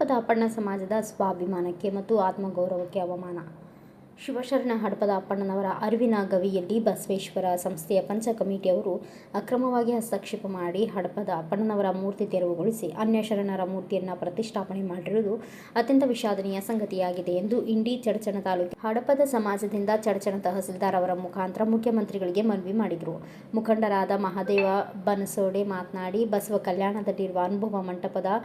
ಹಡಪದ ಅಪ್ಪಣ್ಣ ಸಮಾಜದ ಸ್ವಾಭಿಮಾನಕ್ಕೆ ಮತ್ತು ಆತ್ಮಗೌರವಕ್ಕೆ ಅವಮಾನ. ಶಿವಶರಣ ಹಡಪದ ಅಪ್ಪಣ್ಣನವರ ಅರಿವಿನ ಗವಿಯಲ್ಲಿ ಬಸವೇಶ್ವರ ಸಂಸ್ಥೆಯ ಪಂಚ ಕಮಿಟಿಯವರು ಅಕ್ರಮವಾಗಿ ಹಸ್ತಕ್ಷೇಪ ಮಾಡಿ ಹಡಪದ ಅಪ್ಪಣ್ಣನವರ ಮೂರ್ತಿ ತೆರವುಗೊಳಿಸಿ ಅನ್ಯ ಶರಣರ ಮೂರ್ತಿಯನ್ನು ಪ್ರತಿಷ್ಠಾಪನೆ ಮಾಡಿರುವುದು ಅತ್ಯಂತ ವಿಷಾದನೀಯ ಸಂಗತಿಯಾಗಿದೆ ಎಂದು ಇಂಡಿ ಚಡಚಣ ತಾಲೂಕು ಹಡಪದ ಸಮಾಜದಿಂದ ಚಡಚಣ ತಹಸೀಲ್ದಾರ್ ಅವರ ಮುಖಾಂತರ ಮುಖ್ಯಮಂತ್ರಿಗಳಿಗೆ ಮನವಿ ಮಾಡಿದರು. ಮುಖಂಡರಾದ ಮಹಾದೇವ ಬನಸೋಡೆ ಮಾತನಾಡಿ, ಬಸವ ಕಲ್ಯಾಣದಲ್ಲಿರುವ ಅನುಭವ ಮಂಟಪದ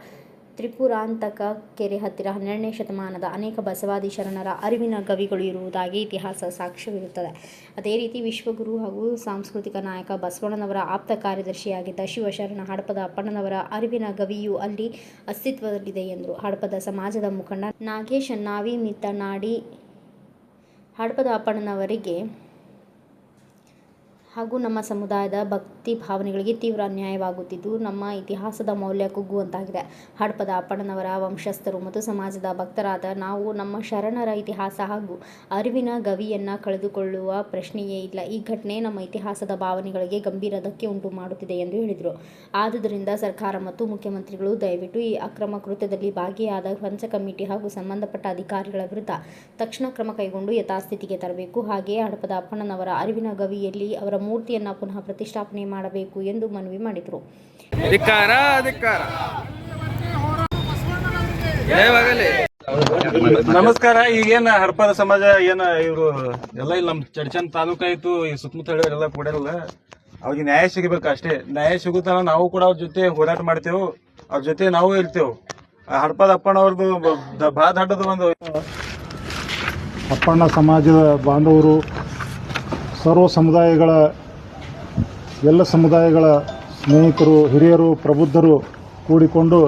ತ್ರಿಪುರಾಂತಕ ಕೆರೆ ಹತ್ತಿರ 12ನೇ ಶತಮಾನದ ಅನೇಕ ಬಸವಾದಿ ಶರಣರ ಅರಿವಿನ ಗವಿಗಳು ಇರುವುದಾಗಿ ಇತಿಹಾಸ ಸಾಕ್ಷ್ಯವಿರುತ್ತದೆ. ಅದೇ ರೀತಿ ವಿಶ್ವಗುರು ಹಾಗೂ ಸಾಂಸ್ಕೃತಿಕ ನಾಯಕ ಬಸವಣ್ಣನವರ ಆಪ್ತ ಕಾರ್ಯದರ್ಶಿಯಾಗಿದ್ದ ಶಿವಶರಣ ಹಡಪದ ಅಪ್ಪಣ್ಣನವರ ಅರಿವಿನ ಗವಿಯು ಅಲ್ಲಿ ಅಸ್ತಿತ್ವದಲ್ಲಿದೆ ಎಂದರು. ಹಡಪದ ಸಮಾಜದ ಮುಖಂಡ ನಾಗೇಶ್ ನಾವಿ ಮಿತ್ತನಾಡಿ ಹಡಪದ ಅಪ್ಪಣ್ಣನವರಿಗೆ ಹಾಗೂ ನಮ್ಮ ಸಮುದಾಯದ ಭಕ್ತಿ ಭಾವನೆಗಳಿಗೆ ತೀವ್ರ ಅನ್ಯಾಯವಾಗುತ್ತಿದ್ದು ನಮ್ಮ ಇತಿಹಾಸದ ಮೌಲ್ಯ ಕುಗ್ಗುವಂತಾಗಿದೆ. ಹಡಪದ ಅಪ್ಪಣ್ಣನವರ ವಂಶಸ್ಥರು ಮತ್ತು ಸಮಾಜದ ಭಕ್ತರಾದ ನಾವು ನಮ್ಮ ಶರಣರ ಇತಿಹಾಸ ಹಾಗೂ ಅರಿವಿನ ಗವಿಯನ್ನು ಕಳೆದುಕೊಳ್ಳುವ ಪ್ರಶ್ನೆಯೇ ಇಲ್ಲ. ಈ ಘಟನೆ ನಮ್ಮ ಇತಿಹಾಸದ ಭಾವನೆಗಳಿಗೆ ಗಂಭೀರ ಧಕ್ಕೆ ಉಂಟು ಮಾಡುತ್ತಿದೆ ಎಂದು ಹೇಳಿದರು. ಆದುದರಿಂದ ಸರ್ಕಾರ ಮತ್ತು ಮುಖ್ಯಮಂತ್ರಿಗಳು ದಯವಿಟ್ಟು ಈ ಅಕ್ರಮ ಕೃತ್ಯದಲ್ಲಿ ಭಾಗಿಯಾದ ಪಂಚ ಕಮಿಟಿ ಹಾಗೂ ಸಂಬಂಧಪಟ್ಟ ಅಧಿಕಾರಿಗಳ ವಿರುದ್ಧ ತಕ್ಷಣ ಕ್ರಮ ಕೈಗೊಂಡು ಯಥಾಸ್ಥಿತಿಗೆ ತರಬೇಕು. ಹಾಗೆಯೇ ಹಡಪದ ಅಪ್ಪಣ್ಣನವರ ಅರಿವಿನ ಗವಿಯಲ್ಲಿ ಅವರ ಮೂರ್ತಿಯನ್ನು ಪುನಃ ಪ್ರತಿಷ್ಠಾಪನೆ ಮಾಡಬೇಕು ಎಂದು ಮನವಿ ಮಾಡಿದರು. ನಮಸ್ಕಾರ. ಈಗೇನ ಹಡಪದ ಸಮಾಜ ಏನ ಇವರು ಎಲ್ಲ ಇಲ್ಲಿ ನಮ್ ಚಡಚಣ ತಾಲೂಕ್ ಆಯ್ತು, ಈ ಸುತ್ತಮುತ್ತ ಎಲ್ಲ ಕೂಡಲ್ಲ, ಅವ್ರಿಗೆ ನ್ಯಾಯ ಸಿಗಬೇಕು ಅಷ್ಟೇ. ನ್ಯಾಯ ಸಿಗುತ್ತಾನ ನಾವು ಕೂಡ ಅವ್ರ ಜೊತೆ ಹೋರಾಟ ಮಾಡ್ತೇವೆ, ಅವ್ರ ಜೊತೆ ನಾವು ಇರ್ತೇವೆ. ಹಡಪದ ಅಪ್ಪಣ್ಣವ್ರದ್ದು ಬಹಳ ದೊಡ್ಡದು ಒಂದು ಅಪ್ಪಣ್ಣ ಸಮಾಜದ ಬಾಂಧವರು, ಸರ್ವ ಸಮುದಾಯಗಳ ಎಲ್ಲ ಸಮುದಾಯಗಳ ಸ್ನೇಹಿತರು, ಹಿರಿಯರು, ಪ್ರಬುದ್ಧರು ಕೂಡಿಕೊಂಡು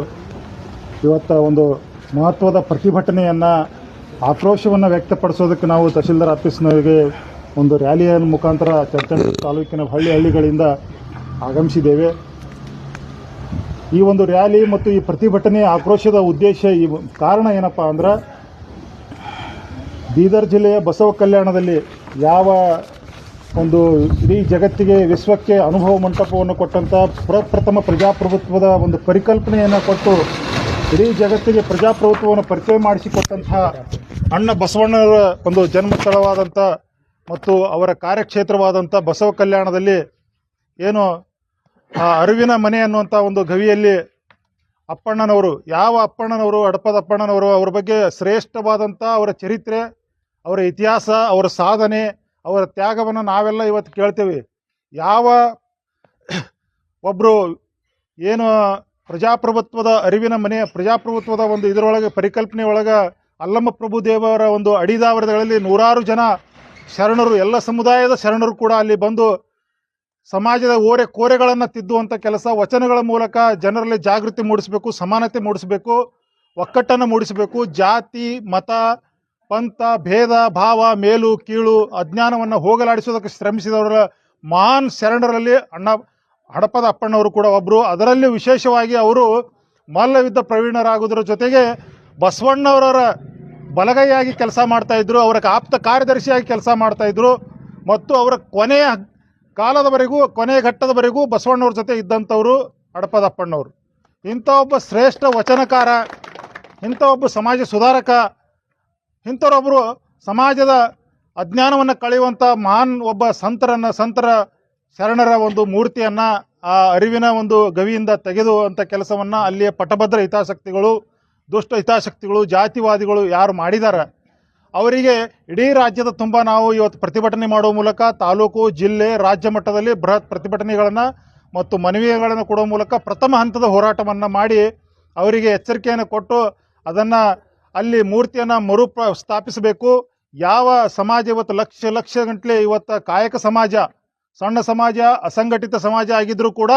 ಇವತ್ತು ಒಂದು ಮಹತ್ವದ ಪ್ರತಿಭಟನೆಯನ್ನು, ಆಕ್ರೋಶವನ್ನು ವ್ಯಕ್ತಪಡಿಸೋದಕ್ಕೆ ನಾವು ತಹಶೀಲ್ದಾರ್ ಆಫೀಸ್ನವರಿಗೆ ಒಂದು ರ್ಯಾಲಿಯ ಮುಖಾಂತರ ಚಡಚಣ ತಾಲೂಕಿನ ಹಳ್ಳಿಗಳಿಂದ ಆಗಮಿಸಿದ್ದೇವೆ. ಈ ಒಂದು ರ್ಯಾಲಿ ಮತ್ತು ಈ ಪ್ರತಿಭಟನೆ ಆಕ್ರೋಶದ ಉದ್ದೇಶ, ಈ ಕಾರಣ ಏನಪ್ಪ ಅಂದ್ರೆ, ಬೀದರ್ ಜಿಲ್ಲೆಯ ಬಸವ ಕಲ್ಯಾಣದಲ್ಲಿ ಯಾವ ಒಂದು ಇಡೀ ಜಗತ್ತಿಗೆ, ವಿಶ್ವಕ್ಕೆ ಅನುಭವ ಮಂಟಪವನ್ನು ಕೊಟ್ಟಂಥ ಪ್ರಪ್ರಥಮ ಪ್ರಜಾಪ್ರಭುತ್ವದ ಒಂದು ಪರಿಕಲ್ಪನೆಯನ್ನು ಕೊಟ್ಟು ಇಡೀ ಜಗತ್ತಿಗೆ ಪ್ರಜಾಪ್ರಭುತ್ವವನ್ನು ಪರಿಚಯ ಮಾಡಿಸಿಕೊಟ್ಟಂತಹ ಅಣ್ಣ ಬಸವಣ್ಣವರ ಒಂದು ಜನ್ಮಸ್ಥಳವಾದಂಥ ಮತ್ತು ಅವರ ಕಾರ್ಯಕ್ಷೇತ್ರವಾದಂಥ ಬಸವ ಕಲ್ಯಾಣದಲ್ಲಿ ಏನು ಆ ಅರಿವಿನ ಮನೆ ಅನ್ನುವಂಥ ಒಂದು ಗವಿಯಲ್ಲಿ ಅಪ್ಪಣ್ಣನವರು, ಯಾವ ಅಪ್ಪಣ್ಣನವರು, ಹಡಪದ ಅಪ್ಪಣ್ಣನವರು, ಅವರ ಬಗ್ಗೆ ಶ್ರೇಷ್ಠವಾದಂಥ ಅವರ ಚರಿತ್ರೆ, ಅವರ ಇತಿಹಾಸ, ಅವರ ಸಾಧನೆ, ಅವರ ತ್ಯಾಗವನ್ನು ನಾವೆಲ್ಲ ಇವತ್ತು ಕೇಳ್ತೇವೆ. ಯಾವ ಒಬ್ಬರು ಏನು ಪ್ರಜಾಪ್ರಭುತ್ವದ ಅರಿವಿನ ಮನೆ, ಪ್ರಜಾಪ್ರಭುತ್ವದ ಒಂದು ಇದರೊಳಗೆ ಪರಿಕಲ್ಪನೆ ಒಳಗೆ ಅಲ್ಲಮ್ಮ ಪ್ರಭುದೇವರ ಒಂದು ಅಡಿದಾವರಗಳಲ್ಲಿ ನೂರಾರು ಜನ ಶರಣರು, ಎಲ್ಲ ಸಮುದಾಯದ ಶರಣರು ಕೂಡ ಅಲ್ಲಿ ಬಂದು ಸಮಾಜದ ಕೋರೆಗಳನ್ನು ತಿದ್ದುವಂಥ ಕೆಲಸ, ವಚನಗಳ ಮೂಲಕ ಜನರಲ್ಲಿ ಜಾಗೃತಿ ಮೂಡಿಸಬೇಕು, ಸಮಾನತೆ ಮೂಡಿಸಬೇಕು, ಒಕ್ಕಟ್ಟನ್ನು ಮೂಡಿಸಬೇಕು. ಜಾತಿ, ಮತ, ಪಂಥ, ಭೇದ ಭಾವ, ಮೇಲು ಕೀಳು, ಅಜ್ಞಾನವನ್ನು ಹೋಗಲಾಡಿಸೋದಕ್ಕೆ ಶ್ರಮಿಸಿದವರ ಮಹಾನ್ ಶರಣರಲ್ಲಿ ಹಡಪದ ಅಪ್ಪಣ್ಣವರು ಕೂಡ ಒಬ್ಬರು. ಅದರಲ್ಲಿ ವಿಶೇಷವಾಗಿ ಅವರು ಮಲ್ಲಯುದ್ಧ ಪ್ರವೀಣರಾಗುವುದರ ಜೊತೆಗೆ ಬಸವಣ್ಣವರ ಬಲಗೈಯಾಗಿ ಕೆಲಸ ಮಾಡ್ತಾಯಿದ್ರು, ಅವರ ಆಪ್ತ ಕಾರ್ಯದರ್ಶಿಯಾಗಿ ಕೆಲಸ ಮಾಡ್ತಾಯಿದ್ರು ಮತ್ತು ಅವರ ಕೊನೆಯ ಕಾಲದವರೆಗೂ, ಕೊನೆಯ ಘಟ್ಟದವರೆಗೂ ಬಸವಣ್ಣವ್ರ ಜೊತೆ ಇದ್ದಂಥವರು ಹಡಪದ ಅಪ್ಪಣ್ಣವರು. ಇಂಥ ಒಬ್ಬ ಶ್ರೇಷ್ಠ ವಚನಕಾರ, ಇಂಥ ಒಬ್ಬ ಸಮಾಜ ಸುಧಾರಕ, ಇಂಥವರೊಬ್ಬರು ಸಮಾಜದ ಅಜ್ಞಾನವನ್ನು ಕಳೆಯುವಂಥ ಮಹಾನ್ ಒಬ್ಬ ಸಂತರ ಶರಣರ ಒಂದು ಮೂರ್ತಿಯನ್ನು ಆ ಅರಿವಿನ ಒಂದು ಗವಿಯಿಂದ ತೆಗೆದುವಂಥ ಕೆಲಸವನ್ನು ಅಲ್ಲಿಯ ಪಟಭದ್ರ ಹಿತಾಸಕ್ತಿಗಳು, ದುಷ್ಟ ಹಿತಾಸಕ್ತಿಗಳು, ಜಾತಿವಾದಿಗಳು ಯಾರು ಮಾಡಿದ್ದಾರೆ ಅವರಿಗೆ ಇಡೀ ರಾಜ್ಯದ ತುಂಬ ನಾವು ಇವತ್ತು ಪ್ರತಿಭಟನೆ ಮಾಡುವ ಮೂಲಕ ತಾಲೂಕು, ಜಿಲ್ಲೆ, ರಾಜ್ಯ ಮಟ್ಟದಲ್ಲಿ ಬೃಹತ್ ಪ್ರತಿಭಟನೆಗಳನ್ನು ಮತ್ತು ಮನವಿಗಳನ್ನು ಕೊಡುವ ಮೂಲಕ ಪ್ರಥಮ ಹಂತದ ಹೋರಾಟವನ್ನು ಮಾಡಿ ಅವರಿಗೆ ಎಚ್ಚರಿಕೆಯನ್ನು ಕೊಟ್ಟು ಅದನ್ನು ಅಲ್ಲಿ ಮೂರ್ತಿಯನ್ನು ಸ್ಥಾಪಿಸಬೇಕು. ಯಾವ ಸಮಾಜ ಇವತ್ತು ಲಕ್ಷ ಗಂಟಲೆ ಇವತ್ತು ಕಾಯಕ ಸಮಾಜ, ಸಣ್ಣ ಸಮಾಜ, ಅಸಂಘಟಿತ ಸಮಾಜ ಆಗಿದ್ದರೂ ಕೂಡ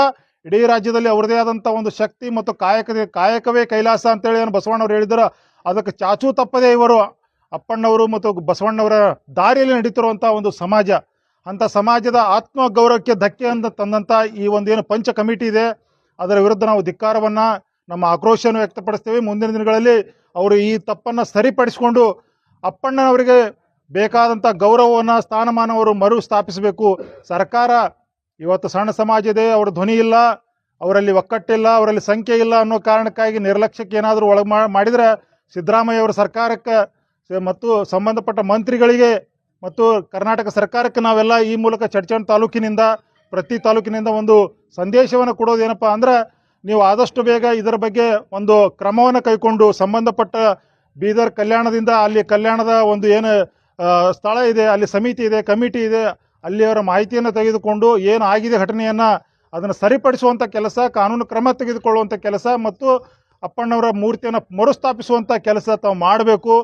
ಇಡೀ ರಾಜ್ಯದಲ್ಲಿ ಅವರದೇ ಆದಂಥ ಒಂದು ಶಕ್ತಿ ಮತ್ತು ಕಾಯಕವೇ ಕೈಲಾಸ ಅಂತೇಳಿ ಏನು ಬಸವಣ್ಣವ್ರು ಹೇಳಿದ್ರು, ಅದಕ್ಕೆ ಚಾಚೂ ತಪ್ಪದೆ ಇವರು ಅಪ್ಪಣ್ಣವರು ಮತ್ತು ಬಸವಣ್ಣವರ ದಾರಿಯಲ್ಲಿ ನಡೀತಿರುವಂಥ ಒಂದು ಸಮಾಜ. ಅಂಥ ಸಮಾಜದ ಆತ್ಮಗೌರವಕ್ಕೆ ಧಕ್ಕೆ ಅಂತ ತಂದಂಥ ಈ ಒಂದೇನು ಪಂಚ ಕಮಿಟಿ ಇದೆ, ಅದರ ವಿರುದ್ಧ ನಾವು ಧಿಕ್ಕಾರವನ್ನು, ನಮ್ಮ ಆಕ್ರೋಶವನ್ನು ವ್ಯಕ್ತಪಡಿಸ್ತೇವೆ. ಮುಂದಿನ ದಿನಗಳಲ್ಲಿ ಅವರು ಈ ತಪ್ಪನ್ನು ಸರಿಪಡಿಸಿಕೊಂಡು ಅಪ್ಪಣ್ಣನವರಿಗೆ ಬೇಕಾದಂಥ ಗೌರವವನ್ನು, ಸ್ಥಾನಮಾನವರು ಮರು ಸ್ಥಾಪಿಸಬೇಕು. ಸರ್ಕಾರ ಇವತ್ತು ಸಣ್ಣ ಸಮಾಜ ಇದೆ, ಅವರ ಧ್ವನಿ ಇಲ್ಲ, ಅವರಲ್ಲಿ ಒಕ್ಕಟ್ಟಿಲ್ಲ, ಅವರಲ್ಲಿ ಸಂಖ್ಯೆ ಇಲ್ಲ ಅನ್ನೋ ಕಾರಣಕ್ಕಾಗಿ ನಿರ್ಲಕ್ಷ್ಯಕ್ಕೆ ಏನಾದರೂ ಒಳಗೆ ಮಾಡಿದರೆ ಸಿದ್ದರಾಮಯ್ಯ ಅವರ ಸರ್ಕಾರಕ್ಕೆ ಮತ್ತು ಸಂಬಂಧಪಟ್ಟ ಮಂತ್ರಿಗಳಿಗೆ ಮತ್ತು ಕರ್ನಾಟಕ ಸರ್ಕಾರಕ್ಕೆ ನಾವೆಲ್ಲ ಈ ಮೂಲಕ ಚಡ್ಚಣ್ ತಾಲೂಕಿನಿಂದ ಪ್ರತಿ ತಾಲೂಕಿನಿಂದ ಒಂದು ಸಂದೇಶವನ್ನು ಕೊಡೋದೇನಪ್ಪ ಅಂದ್ರೆ, ನೀವು ಆದಷ್ಟು ಬೇಗ ಇದರ ಬಗ್ಗೆ ಒಂದು ಕ್ರಮವನ್ನು ಕೈಗೊಂಡು ಸಂಬಂಧಪಟ್ಟ ಬೀದರ್ ಕಲ್ಯಾಣದಿಂದ ಅಲ್ಲಿ ಕಲ್ಯಾಣದ ಒಂದು ಏನು ಸ್ಥಳ ಇದೆ, ಅಲ್ಲಿ ಸಮಿತಿ ಇದೆ, ಕಮಿಟಿ ಇದೆ, ಅಲ್ಲಿಯವರ ಮಾಹಿತಿಯನ್ನು ತೆಗೆದುಕೊಂಡು ಏನು ಆಗಿದೆ ಘಟನೆಯನ್ನು ಅದನ್ನು ಸರಿಪಡಿಸುವಂಥ ಕೆಲಸ, ಕಾನೂನು ಕ್ರಮ ತೆಗೆದುಕೊಳ್ಳುವಂಥ ಕೆಲಸ ಮತ್ತು ಅಪ್ಪಣ್ಣವರ ಮೂರ್ತಿಯನ್ನು ಮರುಸ್ಥಾಪಿಸುವಂಥ ಕೆಲಸ ತಾವು ಮಾಡಬೇಕು.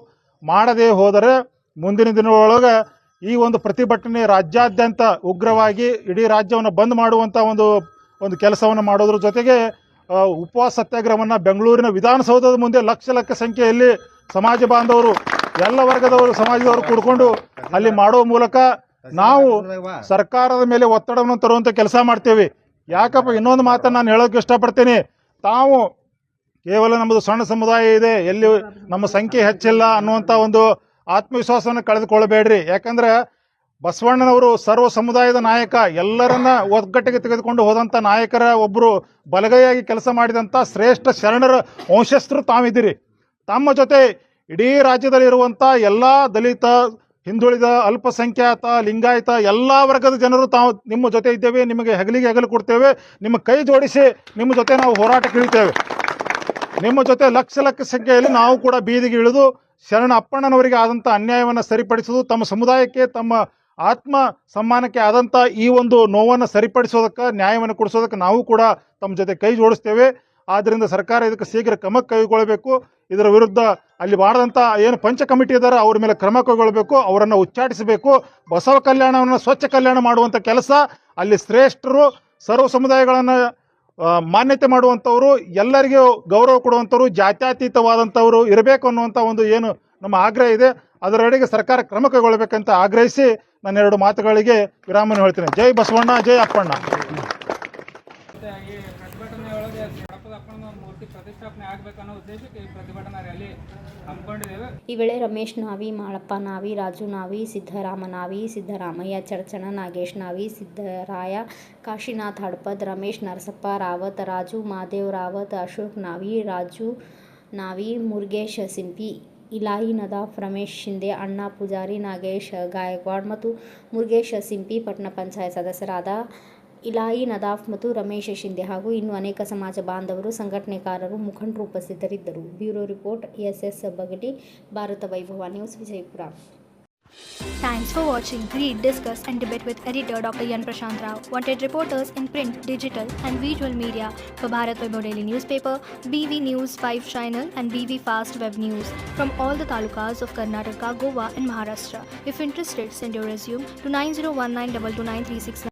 ಮಾಡದೇ ಹೋದರೆ ಮುಂದಿನ ದಿನಗಳೊಳಗೆ ಈ ಒಂದು ಪ್ರತಿಭಟನೆ ರಾಜ್ಯಾದ್ಯಂತ ಉಗ್ರವಾಗಿ ಇಡೀ ರಾಜ್ಯವನ್ನು ಬಂದ್ ಮಾಡುವಂಥ ಒಂದು ಕೆಲಸವನ್ನು ಮಾಡೋದ್ರ ಜೊತೆಗೆ ಉಪವಾಸ ಸತ್ಯಾಗ್ರಹವನ್ನು ಬೆಂಗಳೂರಿನ ವಿಧಾನಸೌಧದ ಮುಂದೆ ಲಕ್ಷ ಸಂಖ್ಯೆಯಲ್ಲಿ ಸಮಾಜ ಬಾಂಧವರು, ಎಲ್ಲ ವರ್ಗದವರು, ಸಮಾಜದವರು ಕೂಡಿಕೊಂಡು ಅಲ್ಲಿ ಮಾಡುವ ಮೂಲಕ ನಾವು ಸರ್ಕಾರದ ಮೇಲೆ ಒತ್ತಡವನ್ನು ತರುವಂಥ ಕೆಲಸ ಮಾಡ್ತೇವೆ. ಯಾಕಪ್ಪ, ಇನ್ನೊಂದು ಮಾತನ್ನು ನಾನು ಹೇಳೋಕೆ ಇಷ್ಟಪಡ್ತೀನಿ. ತಾವು ಕೇವಲ ನಮ್ಮದು ಸಣ್ಣ ಸಮುದಾಯ ಇದೆ, ಎಲ್ಲಿ ನಮ್ಮ ಸಂಖ್ಯೆ ಹೆಚ್ಚಿಲ್ಲ ಅನ್ನುವಂಥ ಒಂದು ಆತ್ಮವಿಶ್ವಾಸವನ್ನು ಕಳೆದುಕೊಳ್ಳಬೇಡ್ರಿ. ಯಾಕಂದ್ರೆ ಬಸವಣ್ಣನವರು ಸರ್ವ ಸಮುದಾಯದ ನಾಯಕ, ಎಲ್ಲರನ್ನ ಒಗ್ಗಟ್ಟಿಗೆ ತೆಗೆದುಕೊಂಡು ಹೋದಂಥ ನಾಯಕರ ಒಬ್ಬರು, ಬಲಗೈಯಾಗಿ ಕೆಲಸ ಮಾಡಿದಂಥ ಶ್ರೇಷ್ಠ ಶರಣರ ವಂಶಸ್ಥರು ತಾವಿದ್ದೀರಿ. ತಮ್ಮ ಜೊತೆ ಇಡೀ ರಾಜ್ಯದಲ್ಲಿರುವಂಥ ಎಲ್ಲ ದಲಿತ, ಹಿಂದುಳಿದ, ಅಲ್ಪಸಂಖ್ಯಾತ, ಲಿಂಗಾಯತ ಎಲ್ಲ ವರ್ಗದ ಜನರು ತಾವು ನಿಮ್ಮ ಜೊತೆ ಇದ್ದೇವೆ, ನಿಮಗೆ ಹೆಗಲಿಗೆ ಹೆಗಲು ಕೊಡ್ತೇವೆ, ನಿಮ್ಮ ಕೈ ಜೋಡಿಸಿ ನಿಮ್ಮ ಜೊತೆ ನಾವು ಹೋರಾಟಕ್ಕೆ ಇಳಿತೇವೆ. ನಿಮ್ಮ ಜೊತೆ ಲಕ್ಷ ಸಂಖ್ಯೆಯಲ್ಲಿ ನಾವು ಕೂಡ ಬೀದಿಗೆ ಇಳಿದು ಶರಣ ಅಪ್ಪಣ್ಣನವರಿಗೆ ಆದಂಥ ಅನ್ಯಾಯವನ್ನು ಸರಿಪಡಿಸೋದು, ತಮ್ಮ ಸಮುದಾಯಕ್ಕೆ, ತಮ್ಮ ಆತ್ಮ ಸಮ್ಮಾನಕ್ಕೆ ಆದಂಥ ಈ ಒಂದು ನೋವನ್ನು ಸರಿಪಡಿಸೋದಕ್ಕೆ, ನ್ಯಾಯವನ್ನು ಕೊಡಿಸೋದಕ್ಕೆ ನಾವು ಕೂಡ ತಮ್ಮ ಜೊತೆ ಕೈ ಜೋಡಿಸ್ತೇವೆ. ಆದ್ದರಿಂದ ಸರ್ಕಾರ ಇದಕ್ಕೆ ಶೀಘ್ರ ಕ್ರಮ ಕೈಗೊಳ್ಳಬೇಕು. ಇದರ ವಿರುದ್ಧ ಅಲ್ಲಿ ಮಾಡಿದಂಥ ಏನು ಪಂಚ ಕಮಿಟಿ ಇದ್ದಾರೆ ಅವ್ರ ಮೇಲೆ ಕ್ರಮ ಕೈಗೊಳ್ಳಬೇಕು, ಅವರನ್ನು ಉಚ್ಚಾಟಿಸಬೇಕು. ಬಸವ ಕಲ್ಯಾಣವನ್ನು ಸ್ವಚ್ಛ ಕಲ್ಯಾಣ ಮಾಡುವಂಥ ಕೆಲಸ, ಅಲ್ಲಿ ಶ್ರೇಷ್ಠರು, ಸರ್ವ ಸಮುದಾಯಗಳನ್ನು ಮಾನ್ಯತೆ ಮಾಡುವಂಥವ್ರು, ಎಲ್ಲರಿಗೂ ಗೌರವ ಕೊಡುವಂಥವ್ರು, ಜಾತ್ಯತೀತವಾದಂಥವ್ರು ಇರಬೇಕು ಅನ್ನುವಂಥ ಒಂದು ಏನು ನಮ್ಮ ಆಗ್ರಹ ಇದೆ, ಅದರೆಡೆಗೆ ಸರ್ಕಾರ ಕ್ರಮ ಕೈಗೊಳ್ಳಬೇಕಂತ ಆಗ್ರಹಿಸಿ ನಾನು 2 ಮಾತುಗಳಿಗೆ ವಿರಾಮವನ್ನು ಹೇಳ್ತೇನೆ. ಜೈ ಬಸವಣ್ಣ, ಜೈ ಅಪ್ಪಣ್ಣ. ಪ್ರತಿಭಟನೆ ಒಳಗೆ ಅಪ್ಪನ ಮೂರ್ತಿ ಪ್ರತಿಷ್ಠಾಪನೆ ಆಗಬೇಕನ್ನೋ ಉದ್ದೇಶಕ್ಕೆ ಈ ಪ್ರತಿಭಟನಾ ರ್ಯಾಲಿ ಹಮ್ಮಿಕೊಂಡಿದ್ದೇವೆ. ಈ ವೇಳೆ ರಮೇಶ್ ನಾವಿ, ಮಾಳಪ್ಪ ನಾವಿ, ರಾಜು ನಾವಿ, ಸಿದ್ದರಾಮ ನಾವಿ, ಸಿದ್ದರಾಮಯ್ಯ ಚಡಚಣ, ನಾಗೇಶ್ ನಾವಿ, ಸಿದ್ದರಾಯ, ಕಾಶಿನಾಥ್ ಹಡಪದ್, ರಮೇಶ್ ನರಸಪ್ಪ ರಾವತ್, ರಾಜು ಮಾದೇವ್ ರಾವತ್, ಅಶೋಕ್ ನಾವಿ, ರಾಜು ನಾವಿ, ಮುರುಗೇಶ್ ಸಿಂಪಿ, ಇಲಾಯಿ ನದಾಫ್, ರಮೇಶ್ ಶಿಂದೆ, ಅಣ್ಣಾ ಪೂಜಾರಿ, ನಾಗೇಶ್ ಗಾಯಕ್ವಾಡ್ ಮತ್ತು ಮುರುಗೇಶ್ ಸಿಂಪಿ, ಪಟ್ಟಣ ಪಂಚಾಯತ್ ಸದಸ್ಯರಾದ ಇಲಾಯಿ ನದಾಫ್ ಮತ್ತು ರಮೇಶ್ ಶಿಂದೆ ಹಾಗೂ ಇನ್ನೂ ಅನೇಕ ಸಮಾಜ ಬಾಂಧವರು, ಸಂಘಟನೆಕಾರರು, ಮುಖಂಡರು ಉಪಸ್ಥಿತರಿದ್ದರು. ಬ್ಯೂರೋ ರಿಪೋರ್ಟ್, ಎಸ್ ಬಗಟಿ, ಭಾರತ ವೈಭವ news, Vijayapura. Thanks for watching. Read, discuss and debate with editor Dr. Yan Prashant Rao. Wanted reporters in print, digital and visual media for Bharat Vaibhav Daily Newspaper, BV News 5 Channel and BV Fast Web News from all the talukas of Karnataka, Goa and Maharashtra. If interested, send your resume to 9019229369.